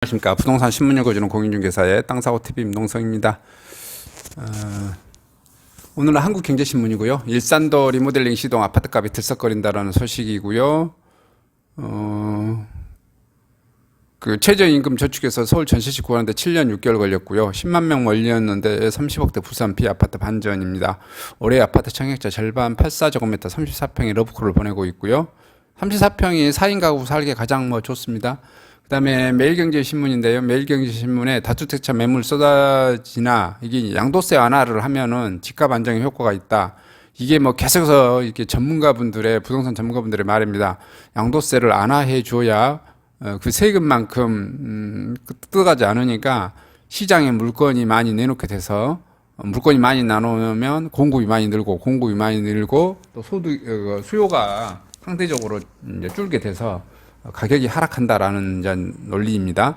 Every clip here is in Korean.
안녕하십니까. 부동산 신문 읽어주는 공인중개사의 땅사고TV 임동성입니다. 오늘은 한국경제신문이고요. 일산도 리모델링 시동 아파트값이 들썩거린다라는 소식이고요. 그 최저임금 저축해서 서울 전시식 구하는데 7년 6개월 걸렸고요. 10만 명 몰렸는데 30억대 부산 비아파트 반전입니다. 올해 아파트 청약자 절반 84제곱미터 34평의 러브콜을 보내고 있고요. 34평이 4인 가구 살기에 가장 좋습니다. 그 다음에 매일경제신문인데요. 매일경제신문에 다주택자 매물 쏟아지나 이게 양도세 완화를 하면은 집값 안정에 효과가 있다. 이게 계속해서 이렇게 부동산 전문가분들의 말입니다. 양도세를 완화해 줘야 그 세금만큼 뜯어가지 않으니까 시장에 물건이 많이 내놓게 돼서 물건이 많이 나오면 공급이 많이 늘고 또 수요가 상대적으로 이제 줄게 돼서 가격이 하락한다라는 이제 논리입니다.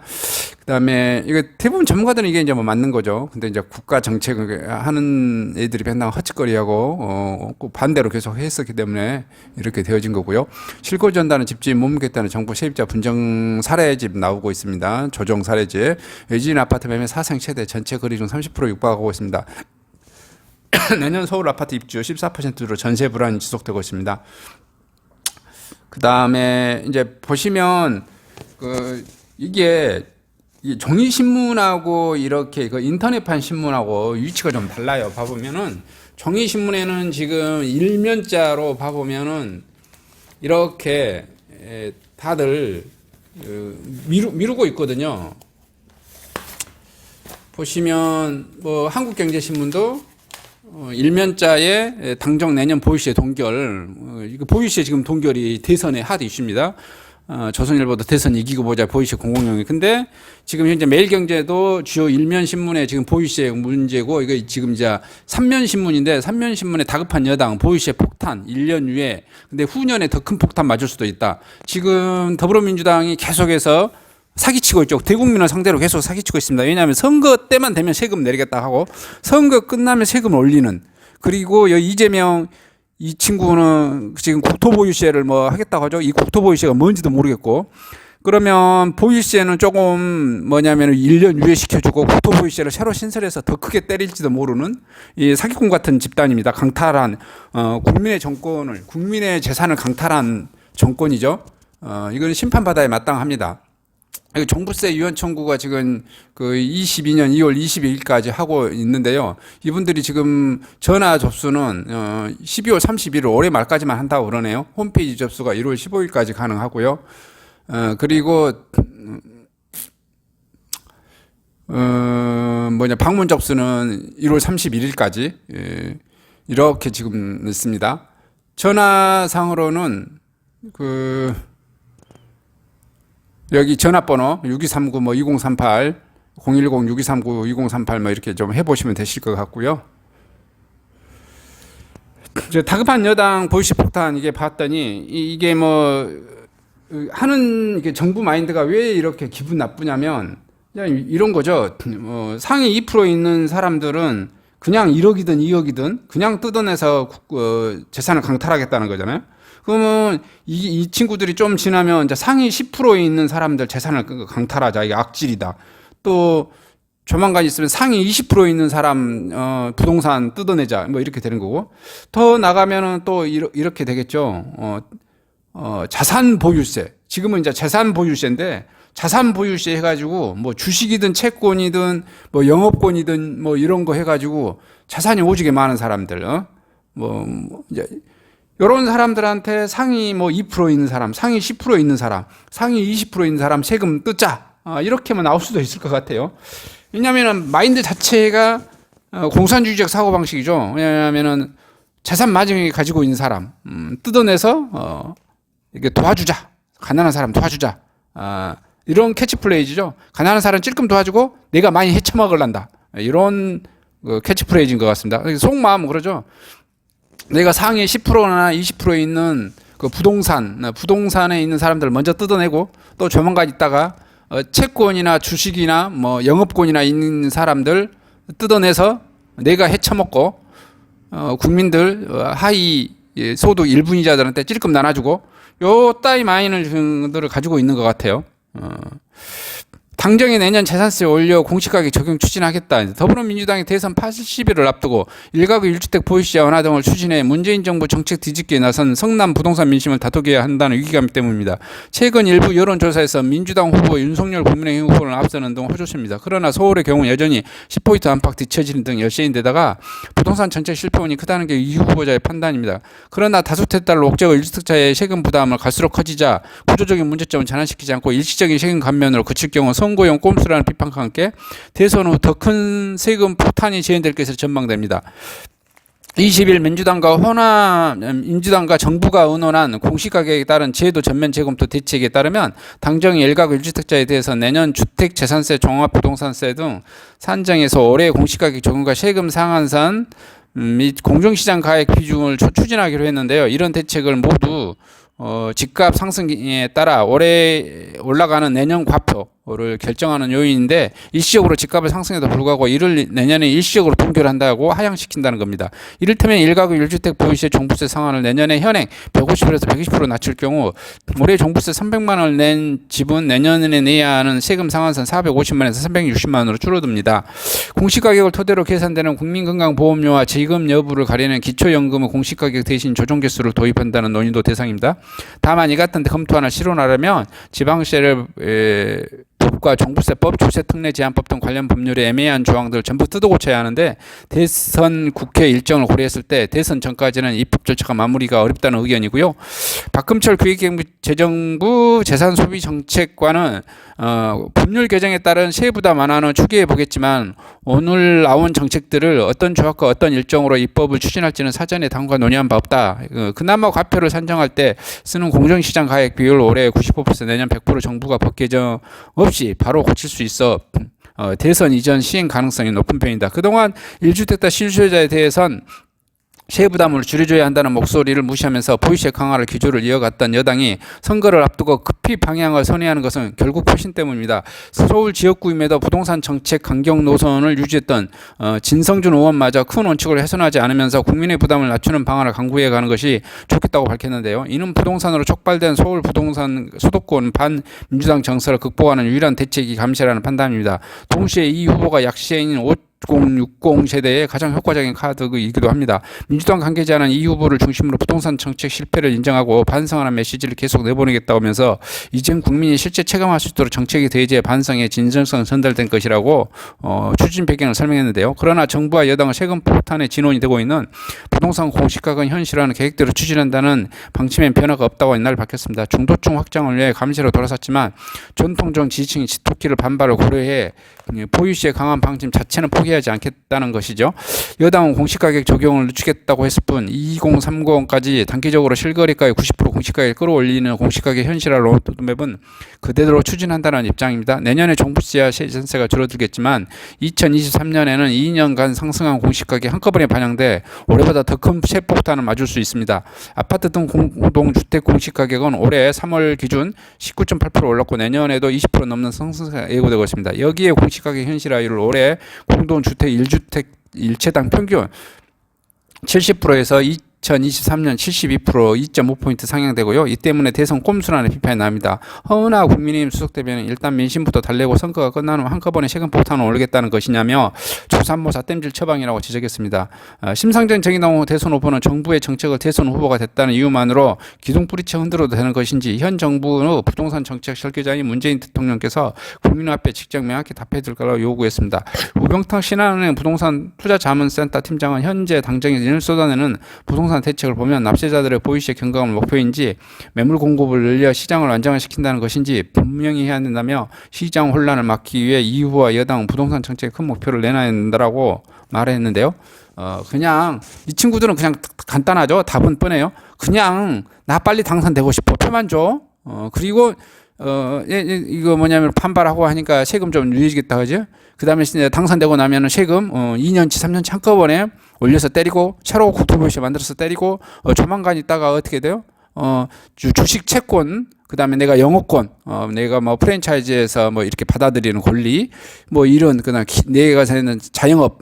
그다음에 이거 대부분 전문가들은 이게 이제 맞는 거죠. 근데 이제 국가 정책을 하는 애들이 맨날 헛짓거리하고 반대로 계속 했었기 때문에 이렇게 되어진 거고요. 실거 전단은 집주인 못 묻겠다는 정부 세입자 분정 사례집 나오고 있습니다. 조정 사례집. 외지인 아파트 매매 사상 최대 전체 거리 중 30% 육박하고 있습니다. 내년 서울 아파트 입주 14%로 전세 불안이 지속되고 있습니다. 그 다음에 이제 보시면 이게 종이신문하고 이렇게 인터넷판 신문하고 위치가 좀 달라요. 봐보면은 종이신문에는 지금 일면자로 봐보면은 이렇게 다들 미루고 있거든요. 보시면 한국경제신문도 일면자에 당정 내년 보유시의 동결, 이거 보유시의 지금 동결이 대선의 핫 이슈입니다. 조선일보도 대선 이기고 보자 보유시 공공용이. 근데 지금 현재 매일경제도 주요 일면 신문에 지금 보유시의 문제고, 이거 지금 이제 3면 신문인데 3면 신문에 다급한 여당 보유시의 폭탄 1년 후에, 근데 후년에 더 큰 폭탄 맞을 수도 있다. 지금 더불어민주당이 계속해서 사기치고 있죠. 대국민을 상대로 계속 사기치고 있습니다. 왜냐하면 선거 때만 되면 세금 내리겠다 하고 선거 끝나면 세금 올리는, 그리고 이재명 이 친구는 지금 국토보유세를 하겠다고 하죠. 이 국토보유세가 뭔지도 모르겠고, 그러면 보유세는 조금 1년 유예시켜주고 국토보유세를 새로 신설해서 더 크게 때릴지도 모르는 이 사기꾼 같은 집단입니다. 강탈한 국민의 재산을 강탈한 정권이죠. 이거는 심판받아야 마땅합니다. 종부세 유연 청구가 지금 22년 2월 22일까지 하고 있는데요. 이분들이 지금 전화 접수는 12월 31일 올해 말까지만 한다고 그러네요. 홈페이지 접수가 1월 15일까지 가능하고요. 그리고 방문 접수는 1월 31일까지 이렇게 지금 있습니다. 전화상으로는 여기 전화번호 6239-2038, 010-6239-2038 이렇게 좀 해보시면 되실 것 같고요. 이제 다급한 여당 보유시 폭탄 이게 봤더니 이게 하는 이게 정부 마인드가 왜 이렇게 기분 나쁘냐면 이런 거죠. 상위 2% 있는 사람들은 그냥 1억이든 2억이든 그냥 뜯어내서 재산을 강탈하겠다는 거잖아요. 그러면 이 친구들이 좀 지나면 이제 상위 10%에 있는 사람들 재산을 강탈하자. 이게 악질이다. 또 조만간 있으면 상위 20%에 있는 사람 부동산 뜯어내자. 이렇게 되는 거고. 더 나가면은 또 이렇게 되겠죠. 자산 보유세. 지금은 이제 재산 보유세인데 자산 보유세 해가지고 주식이든 채권이든 영업권이든 이런 거 해가지고 자산이 오지게 많은 사람들 이제 이런 사람들한테 상위 2% 있는 사람, 상위 10% 있는 사람, 상위 20% 있는 사람 세금 뜯자. 이렇게만 나올 수도 있을 것 같아요. 왜냐하면 마인드 자체가 공산주의적 사고방식이죠. 왜냐하면 재산 마진을 가지고 있는 사람 뜯어내서 이렇게 도와주자. 가난한 사람 도와주자. 이런 캐치플레이즈죠. 가난한 사람 찔끔 도와주고 내가 많이 헤쳐먹을란다. 이런 캐치플레이즈인 것 같습니다. 속마음은 그러죠. 내가 상위 10%나 20%에 있는 부동산에 있는 사람들을 먼저 뜯어내고 또 조만간 있다가 채권이나 주식이나 영업권이나 있는 사람들 뜯어내서 내가 헤쳐먹고 국민들 하위 소득 1분위자들한테 찔끔 나눠주고 요 따위 마인드를 가지고 있는 것 같아요. 당정이 내년 재산세 올려 공시가격 적용 추진하겠다. 더불어민주당이 대선 80일을 앞두고 일가구 1주택 보유시장 완화 등을 추진해 문재인 정부 정책 뒤집기에 나선 성남 부동산 민심을 다독여야 한다는 위기감 때문입니다. 최근 일부 여론조사에서 민주당 후보 윤석열 국민의힘 후보를 앞서는 등 호조세입니다. 그러나 서울의 경우 여전히 10포인트 안팎 뒤처지는 등 열세인데다가 부동산 정책 실패운이 크다는 게 이 후보자의 판단입니다. 그러나 다수택 달러 옥죄어 1주택자의 세금 부담을 갈수록 커지자 구조적인 문제점을 전환시키지 않고 일시적인 세금 감면으로 그칠 경우 선거용 꼼수라는 비판과 함께 대선 후 더 큰 세금 폭탄이 재현될 것으로 전망됩니다. 20일 민주당과 정부가 의논한 공시가격에 따른 제도 전면 재검토 대책에 따르면 당정이 일가구 1주택자에 대해서 내년 주택재산세, 종합부동산세 등 산정에서 올해 공시가격 적용과 세금 상한선 및 공정시장 가액 비중을 추진하기로 했는데요. 이런 대책을 모두 집값 상승에 따라 올해 올라가는 내년 과표를 결정하는 요인인데 일시적으로 집값의 상승에도 불구하고 이를 내년에 일시적으로 동결한다고 하향시킨다는 겁니다. 이를테면 일가구 1주택 보유세 종부세 상한을 내년에 현행 150%에서 120% 낮출 경우 올해 종부세 300만 원을 낸 집은 내년에 내야 하는 세금 상한선 450만에서 360만원으로 줄어듭니다. 공시가격을 토대로 계산되는 국민건강보험료와 지급 여부를 가리는 기초연금의 공시가격 대신 조정개수를 도입한다는 논의도 대상입니다. 다만 이 같은 검토안을 실현하려면 지방세를 법과 종부세법, 조세특례 제한법 등 관련 법률의 애매한 조항들을 전부 뜯어고쳐야 하는데 대선 국회 일정을 고려했을 때 대선 전까지는 입법 절차가 마무리가 어렵다는 의견이고요. 박금철 기획재정부 재산소비정책관은 법률 개정에 따른 세부담 완화는 추계해 보겠지만 오늘 나온 정책들을 어떤 조합과 어떤 일정으로 입법을 추진할지는 사전에 당과 논의한 바 없다. 그나마 과표를 산정할 때 쓰는 공정시장 가액 비율 올해 95% 내년 100% 정부가 법 개정 없이 바로 고칠 수 있어 대선 이전 시행 가능성이 높은 편이다. 그동안 1주택자 실수요자에 대해선 세부담을 줄여줘야 한다는 목소리를 무시하면서 보유세 강화를 기조를 이어갔던 여당이 선거를 앞두고 급히 방향을 선회하는 것은 결국 표신 때문입니다. 서울 지역구임에도 부동산 정책 강경 노선을 유지했던 진성준 의원마저 큰 원칙을 훼손하지 않으면서 국민의 부담을 낮추는 방안을 강구해 가는 것이 좋겠다고 밝혔는데요. 이는 부동산으로 촉발된 서울 부동산 수도권 반민주당 정서를 극복하는 유일한 대책이 감시라는 판단입니다. 동시에 이 후보가 약세인 5060 세대의 가장 효과적인 카드이기도 합니다. 민주당 관계자는 이 후보를 중심으로 부동산 정책 실패를 인정하고 반성하는 메시지를 계속 내보내겠다고 하면서 이젠 국민이 실제 체감할 수 있도록 정책의 대제의 반성의 진정성 전달된 것이라고 추진 배경을 설명했는데요. 그러나 정부와 여당은 세금 폭탄의 진원이 되고 있는 부동산 공시가격은 현실화하는 계획대로 추진한다는 방침엔 변화가 없다고 이날 밝혔습니다. 중도층 확장을 위해 감시로 돌아섰지만 전통적 지지층의 지토끼를 반발을 고려해 보유시의 강한 방침 자체는 포기하지 않겠다는 것이죠. 여당은 공시가격 적용을 늦추겠다고 했을 뿐 2030까지 단기적으로 실거래가의 90% 공시가격을 끌어올리는 공시가격 현실화 로드맵은 그대로 추진한다는 입장입니다. 내년에 종부세와 세전세가 줄어들겠지만 2023년에는 2년간 상승한 공시가격이 한꺼번에 반영돼 올해보다 더 큰 세폭탄을 맞을 수 있습니다. 아파트 등 공동주택 공시가격은 올해 3월 기준 19.8% 올랐고 내년에도 20% 넘는 상승세가 예고되고 있습니다. 여기에 공시가격 현실화율을 올해 공동주택 1주택 1채당 평균 70%에서 2023년 72% 2.5포인트 상향되고요. 이 때문에 대선 꼼수라는 비판이 나옵니다. 허은하 국민의힘 수석대변인 일단 민심부터 달래고 선거가 끝난 후 한꺼번에 세금 폭탄을 올리겠다는 것이냐며 조산모사 땜질 처방이라고 지적했습니다. 심상정 정의당 대선 후보는 정부의 정책을 대선 후보가 됐다는 이유만으로 기둥 뿌리채 흔들어도 되는 것인지 현 정부의 부동산 정책 설계자인 문재인 대통령께서 국민 앞에 직접 명확히 답해줄 거라고 요구했습니다. 우병탁 신한은행 부동산 투자자문센터 팀장은 현재 당정이 인을 쏟아내는 부동산 대책을 보면 납세자들의 보유세 경감을 목표인지 매물 공급을 늘려 시장을 안정화시킨다는 것인지 분명히 해야 된다며 시장 혼란을 막기 위해 이 후보와 여당은 부동산 정책에 큰 목표를 내놔야 된다라고 말했는데요. 그냥 이 친구들은 그냥 간단하죠. 답은 뻔해요. 그냥 나 빨리 당선되고 싶어. 표만 줘. 그리고 이거 뭐냐면 반발하고 하니까 세금 좀 늘리겠다 그죠? 그 다음에 당선되고 나면은 세금 2년치 3년치 한꺼번에 올려서 때리고 새로 국토부세 만들어서 때리고 조만간 있다가 어떻게 돼요? 주식 채권 그 다음에 내가 영업권 내가 뭐 프랜차이즈에서 뭐 이렇게 받아들이는 권리 뭐 이런 그냥 내가 하는 자영업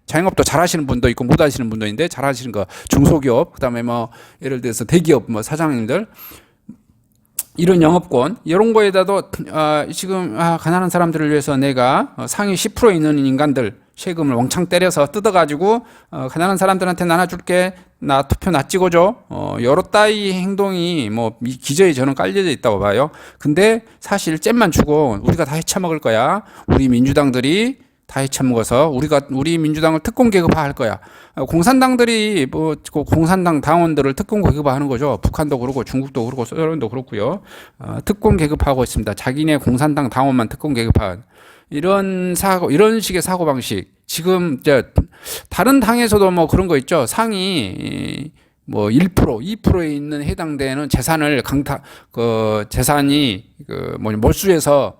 자영업도 잘하시는 분도 있고 못하시는 분도 있는데 잘하시는 거 중소기업 그 다음에 뭐 예를 들어서 대기업 뭐 사장님들 이런 영업권, 이런 거에다도, 지금, 가난한 사람들을 위해서 내가 상위 10% 있는 인간들 세금을 왕창 때려서 뜯어가지고, 가난한 사람들한테 나눠줄게. 나 투표 나 찍어줘. 여러 따위 행동이 뭐, 기저에 저는 깔려져 있다고 봐요. 근데 사실 잼만 주고 우리가 다 헤쳐먹을 거야. 우리 민주당들이 다 헤쳐먹어서 우리 민주당을 특권 계급화할 거야. 공산당들이 공산당 당원들을 특권 계급화하는 거죠. 북한도 그렇고 중국도 그렇고 소련도 그렇고요. 특권 계급화하고 있습니다. 자기네 공산당 당원만 특권 계급화한 이런 식의 사고 방식. 지금 다른 당에서도 뭐 그런 거 있죠. 상위 뭐 1%, 2%에 있는 해당되는 재산을 재산이 몰수해서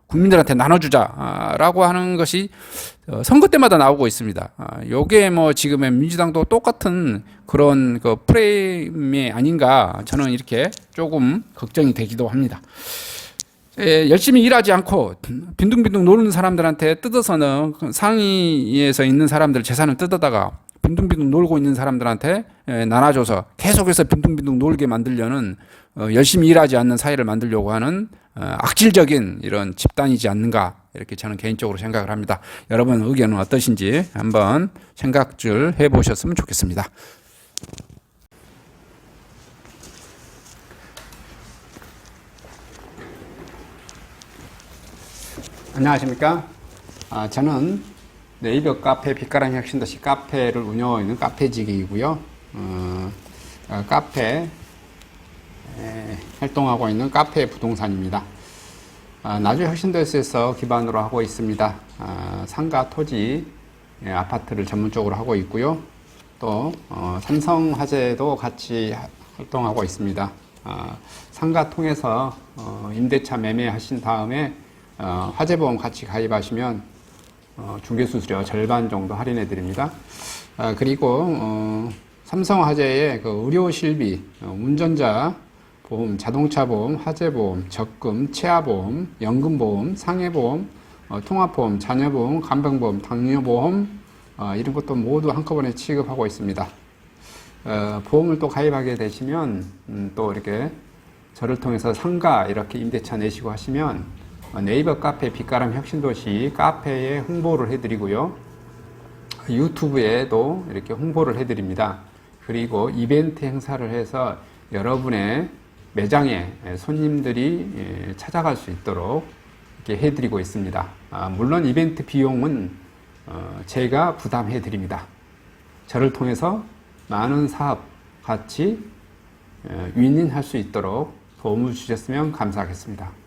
국민들한테 나눠주자라고 하는 것이 선거 때마다 나오고 있습니다. 요게 뭐 지금의 민주당도 똑같은 그런 프레임이 아닌가 저는 이렇게 조금 걱정이 되기도 합니다. 열심히 일하지 않고 빈둥빈둥 노는 사람들한테 뜯어서는 상위에서 있는 사람들 재산을 뜯어다가 빈둥빈둥 놀고 있는 사람들한테 나눠줘서 계속해서 빈둥빈둥 놀게 만들려는 열심히 일하지 않는 사회를 만들려고 하는 악질적인 이런 집단이지 않는가 이렇게 저는 개인적으로 생각을 합니다. 여러분 의견은 어떠신지 한번 생각을 해보셨으면 좋겠습니다. 안녕하십니까? 저는 네이버 카페 빛가람 혁신도시 카페를 운영하고 있는 카페직이고요. 카페 활동하고 있는 카페 부동산입니다. 나주 혁신도시에서 기반으로 하고 있습니다. 상가 토지 아파트를 전문적으로 하고 있고요. 또 삼성화재도 같이 활동하고 있습니다. 상가 통해서 임대차 매매하신 다음에 화재보험 같이 가입하시면 중개수수료 절반 정도 할인해 드립니다. 그리고 삼성화재의 의료실비, 운전자 보험, 자동차 보험, 화재보험, 적금, 치아보험, 연금보험, 상해보험, 통합보험, 자녀보험, 간병보험, 당뇨보험 이런 것도 모두 한꺼번에 취급하고 있습니다. 보험을 또 가입하게 되시면 또 이렇게 저를 통해서 상가 이렇게 임대차 내시고 하시면 네이버 카페 빛가람 혁신도시 카페에 홍보를 해드리고요. 유튜브에도 이렇게 홍보를 해드립니다. 그리고 이벤트 행사를 해서 여러분의 매장에 손님들이 찾아갈 수 있도록 이렇게 해드리고 있습니다. 물론 이벤트 비용은 제가 부담해 드립니다. 저를 통해서 많은 사업 같이 윈윈할 수 있도록 도움을 주셨으면 감사하겠습니다.